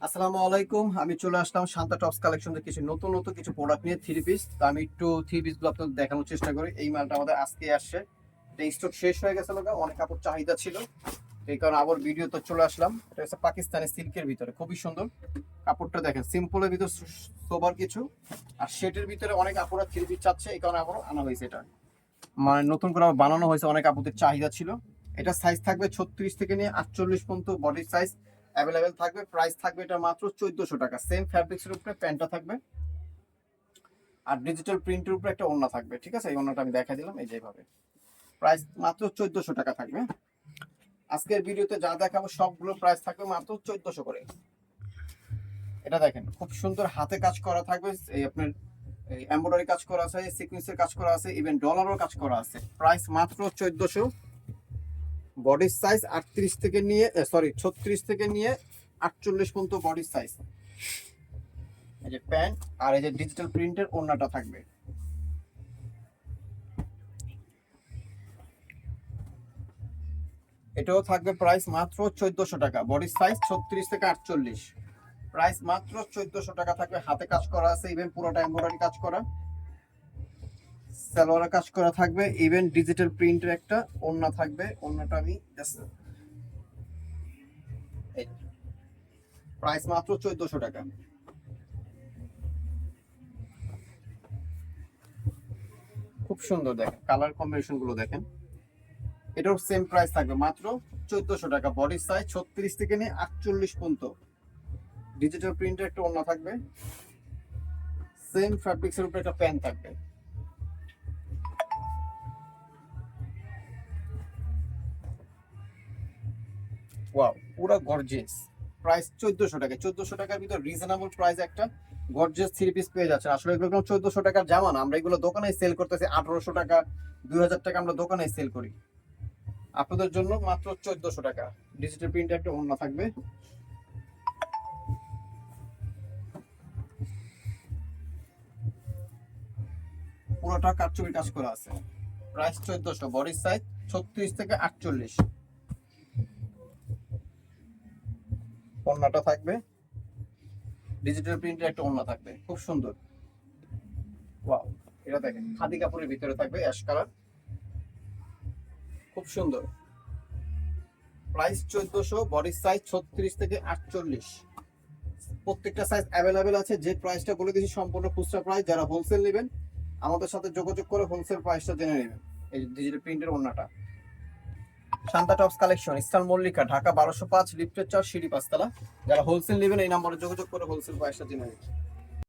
আসসালামু আলাইকুম। আমি চলে আসলাম শান্তা টপস কালেকশনের কিছু নতুন কিছু প্রোডাক্ট নিয়ে থ্রি পিস। তো আমি একটু থ্রি পিস গুলো আপনাদের দেখানোর চেষ্টা করি। এই মালটা আমাদের আজকে আসছে, এটা স্টক শেষ হয়ে গেছে, অনেক কাপড় চাহিদা ছিল, এই কারণে আবার ভিডিও তো চলে আসলাম। এটা হচ্ছে পাকিস্তানি সিল্কের ভিতরে, খুবই সুন্দর কাপড়টা দেখেন, সিম্পলের ভিতর সোবার কিছু, আর শেটের ভিতরে অনেক আপুরা থ্রি পিস চাচ্ছে, এই কারণে আবার আনা হয়েছে। এটা মানে নতুন করে আবার বানানো হয়েছে, অনেক আপুদের চাহিদা ছিল। এটা সাইজ থাকবে 36 থেকে নিয়ে 48 পর্যন্ত বডি সাইজ অ্যাভেলেবেল থাকবে। প্রাইস থাকবে এটা মাত্র 1400 টাকা। সেম ফ্যাব্রিক্সের উপরে প্যান্টটা থাকবে, আর ডিজিটাল প্রিন্টের উপরে একটা ওড়না থাকবে। ঠিক আছে, এই ওড়নাটা আমি দেখাই দিলাম, এই যেভাবে। প্রাইস মাত্র 1400 টাকা থাকবে। আজকের ভিডিওতে যা দেখাবো সবগুলো প্রাইস থাকবে মাত্র 1400 করে। এটা দেখেন, খুব সুন্দর হাতে কাজ করা থাকবে, এই আপনার এই এমব্রয়ডারি কাজ করা আছে, সিকোয়েন্সের কাজ করা আছে, ইভেন ডলারও কাজ করা আছে। প্রাইস মাত্র 1400। বডি সাইজ 38 থেকে নিয়ে 36 থেকে নিয়ে 48 পর্যন্ত বডি সাইজ। এই যে প্যান্ট, আর এই যে ডিজিটাল প্রিন্টের ওড়নাটা থাকবে। এটাও থাকবে প্রাইস মাত্র 1400 টাকা। বডি সাইজ 36 থেকে 48, প্রাইস মাত্র 1400 টাকা থাকবে। হাতে কাজ করা আছে, ইভেন পুরোটা এমব্রয়ডারি কাজ করা, সালোয়ারে কাজ করা থাকবে, ইভেন ডিজিটাল প্রিন্টের একটা ওড়না থাকবে। ওড়নাটা আমি প্রাইস মাত্র 1400 টাকা। খুব সুন্দর দেখেন, কালার কম্বিনেশন গুলো দেখেন। এটাও সেম প্রাইস থাকবে মাত্র 1400 টাকা। বডি সাইজ 36 থেকে নিয়ে 48 পর্যন্ত, ডিজিটাল প্রিন্টের একটা ওড়না থাকবে, সেম ফ্যাব্রিক্সের উপরে একটা প্যান্ট থাকবে। ওয়াও, পুরো গর্জিয়াস। প্রাইস 1400 টাকা। 1400 টাকার ভিতর রিজনেবল প্রাইস একটা গর্জিয়াস থ্রি পিস পেয়ে যাচ্ছে। আসলে এগুলো কোনো 1400 টাকার জামা না, আমরা এগুলো দোকানে সেল করতেছি 1800 টাকা, 2000 টাকা আমরা দোকানে সেল করি। আপনাদের জন্য মাত্র 1400 টাকা। ডিজিটাল প্রিন্টের একটা ওড়না থাকবে, পুরোটা কারচুপি কাজ করা আছে। প্রাইস 1400। বডি সাইজ 36 থেকে 48। ওড়নাটা থাকবে, ডিজিটাল প্রিন্টের একটা ওড়না থাকবে, খুব সুন্দর। ওয়াও, এটা দেখেন খাদি কাপড়ের ভিতরে থাকবে, অ্যাশ কালার, খুব সুন্দর। প্রাইস 1400। বডি সাইজ 36 থেকে 48। প্রত্যেকটা সাইজ অ্যাভেলেবেল আছে। যে প্রাইসটা বলে দিয়েছি সম্পূর্ণ খুচরা প্রাইস। যারা হোলসেল নেবেন আমাদের সাথে যোগাযোগ করে হোলসেল প্রাইসটা জেনে নেবেন। এই ডিজিটাল প্রিন্টের ওড়নাটা। Shanta tops collection, eastern Mallika, Dhaka 1205, লিফটের 4, সিঁড়ি 5 তলা। যারা হোলসেল নেবেন এই নম্বরে যোগাযোগ করে হোলসেল প্রাইসটা জেনে নেবেন।